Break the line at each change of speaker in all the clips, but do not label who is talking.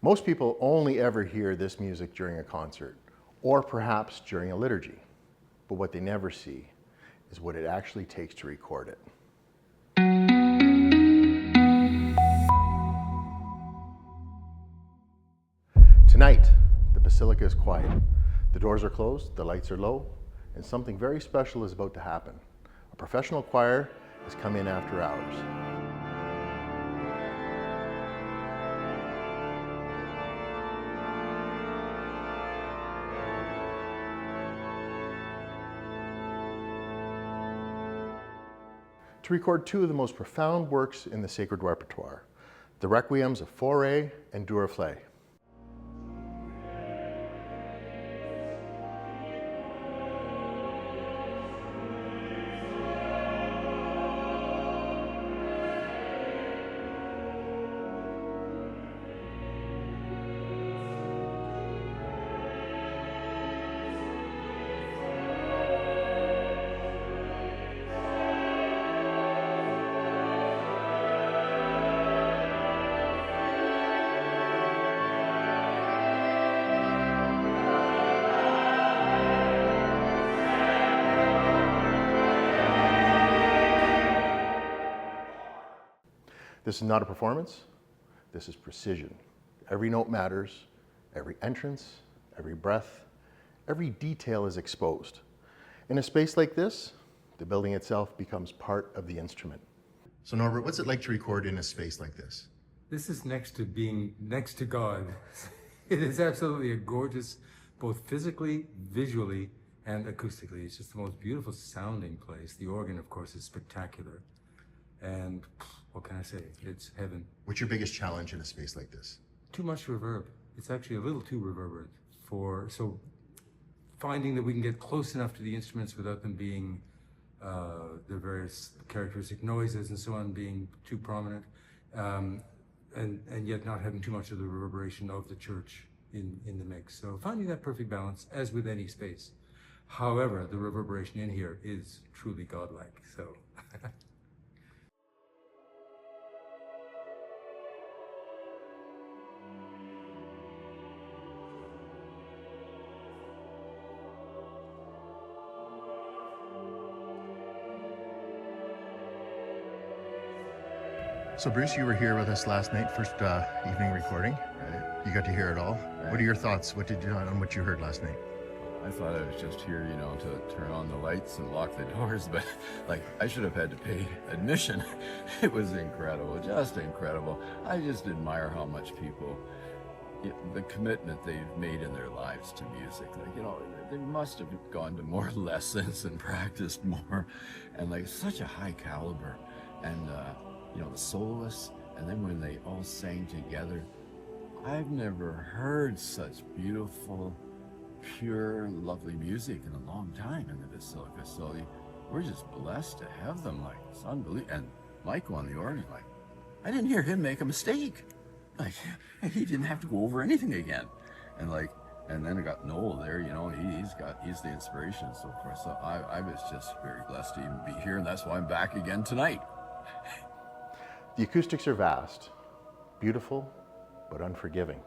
Most people only ever hear this music during a concert, or perhaps during a liturgy. But what they never see is what it actually takes to record it. Tonight, the Basilica is quiet. The doors are closed, the lights are low, and something very special is about to happen. A professional choir has come in after hours. To record two of the most profound works in the sacred repertoire, the Requiems of Fauré and Duruflé. This is not a performance, this is precision. Every note matters, every entrance, every breath, every detail is exposed. In a space like this, the building itself becomes part of the instrument. So Norbert, what's it like to record in a space like this?
This is next to being next to God. It is absolutely a gorgeous, both physically, visually, and acoustically. It's just the most beautiful sounding place. The organ, of course, is spectacular. And what can I say? It's heaven.
What's your biggest challenge in a space like this?
Too much reverb. It's actually a little too reverberant so finding that we can get close enough to the instruments without them being their various characteristic noises and so on being too prominent, and yet not having too much of the reverberation of the church in the mix. So finding that perfect balance, as with any space. However, the reverberation in here is truly godlike. So.
So Bruce, you were here with us last night, first evening recording.
Right.
You got to hear it all.
Right.
What are your thoughts? What did you on what you heard last night?
I thought I was just here, to turn on the lights and lock the doors, but I should have had to pay admission. It was incredible, just incredible. I just admire how much people, the commitment they've made in their lives to music. They must have gone to more lessons and practiced more, and such a high caliber. And the soloists, and then when they all sang together, I've never heard such beautiful, pure, lovely music in a long time in the Basilica. So we're just blessed to have them. It's unbelievable. And Michael on the organ, I didn't hear him make a mistake. He didn't have to go over anything again. And then I got Noel there, he's the inspiration and so forth. So I was just very blessed to even be here, and that's why I'm back again tonight.
The acoustics are vast, beautiful, but unforgiving.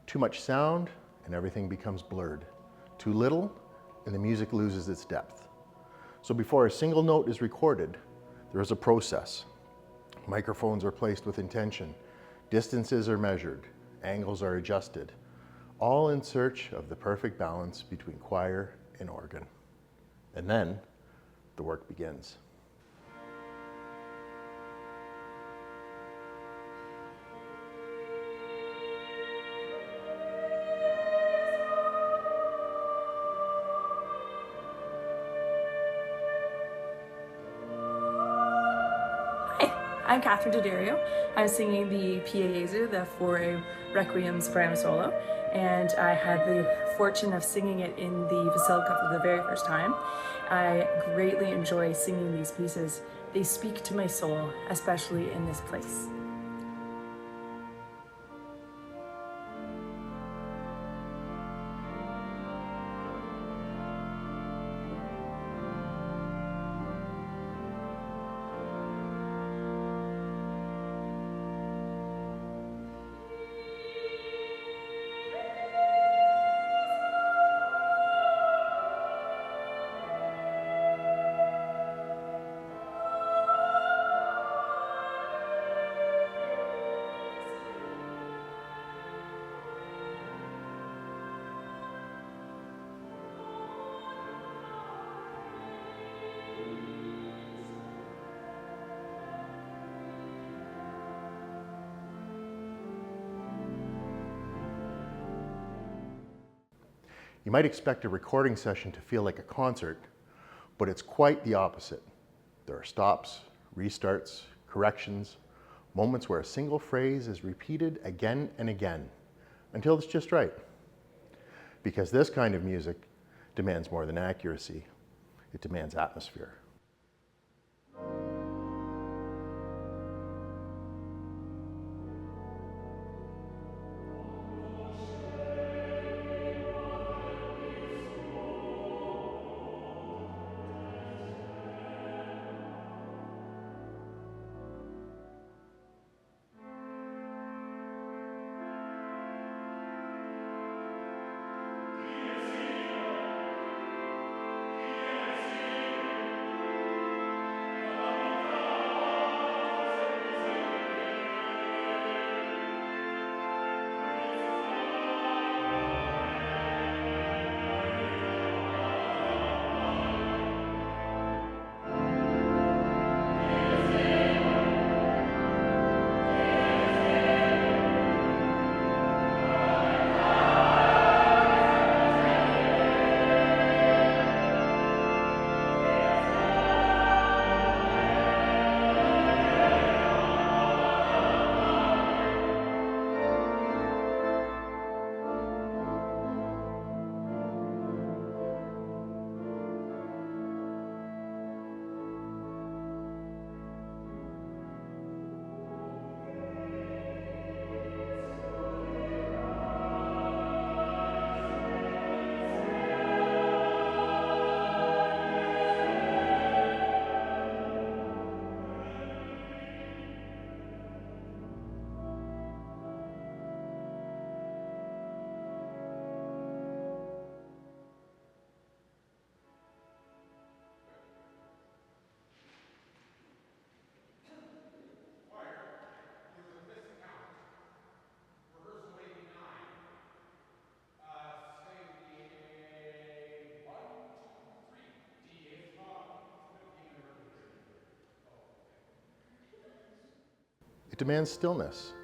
Too much sound and everything becomes blurred. Too little and the music loses its depth. So before a single note is recorded, there is a process. Microphones are placed with intention, distances are measured, angles are adjusted, all in search of the perfect balance between choir and organ. And then the work begins.
I'm Catherine D'Addario. I'm singing the Piezo, the Fauré Requiems Bram solo, and I had the fortune of singing it in the Basilica for the very first time. I greatly enjoy singing these pieces. They speak to my soul, especially in this place.
You might expect a recording session to feel like a concert, but it's quite the opposite. There are stops, restarts, corrections, moments where a single phrase is repeated again and again until it's just right. Because this kind of music demands more than accuracy, it demands atmosphere. It demands stillness,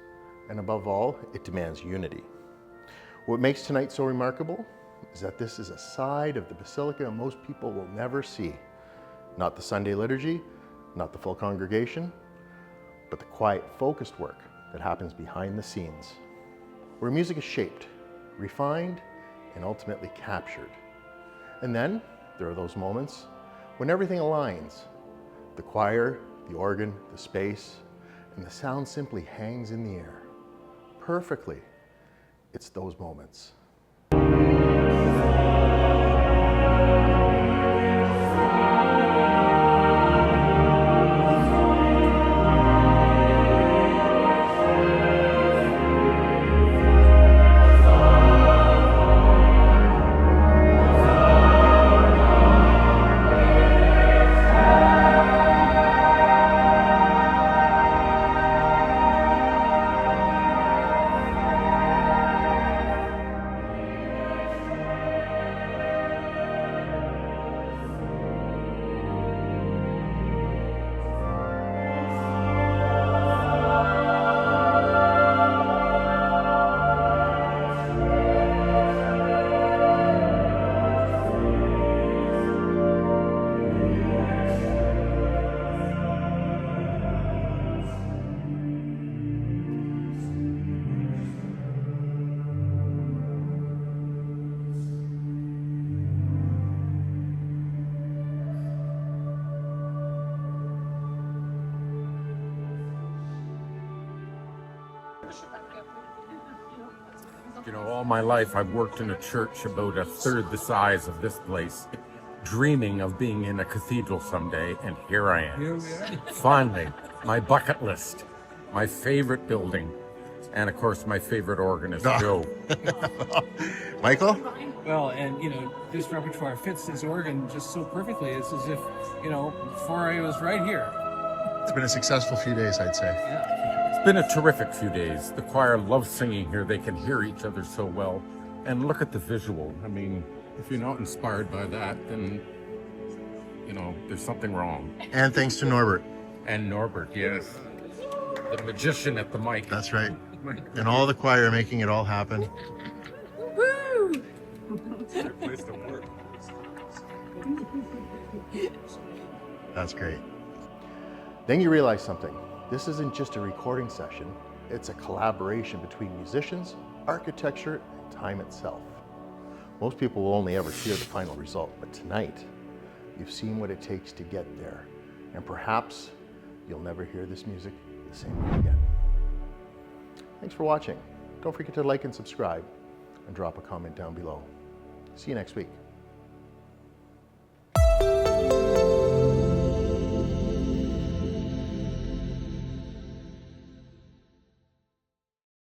and above all, it demands unity. What makes tonight so remarkable is that this is a side of the Basilica most people will never see. Not the Sunday liturgy, not the full congregation, but the quiet, focused work that happens behind the scenes, where music is shaped, refined, and ultimately captured. And then there are those moments when everything aligns. The choir, the organ, the space, and the sound simply hangs in the air. Perfectly. It's those moments.
You know, all my life I've worked in a church about a third the size of this place, dreaming of being in a cathedral someday, and here I am.
Here we are.
Finally, my bucket list, my favorite building, and of course my favorite organist, Joe.
Michael?
Well, and you know, this repertoire fits this organ just so perfectly. It's as if, you know, Fauré was right here.
It's been a successful few days, I'd say.
It's been a terrific few days. The choir loves singing here. They can hear each other so well. And look at the visual. I mean, if you're not inspired by that, then, you know, there's something wrong.
And thanks to Norbert.
And Norbert, yes. The magician at the mic.
That's right. And all the choir making it all happen.
Woo!
It's a good place to work.
That's great. Then you realize something. This isn't just a recording session. It's a collaboration between musicians, architecture, and time itself. Most people will only ever hear the final result, but tonight, you've seen what it takes to get there. And perhaps you'll never hear this music the same way again. Thanks for watching. Don't forget to like and subscribe, and drop a comment down below. See you next week.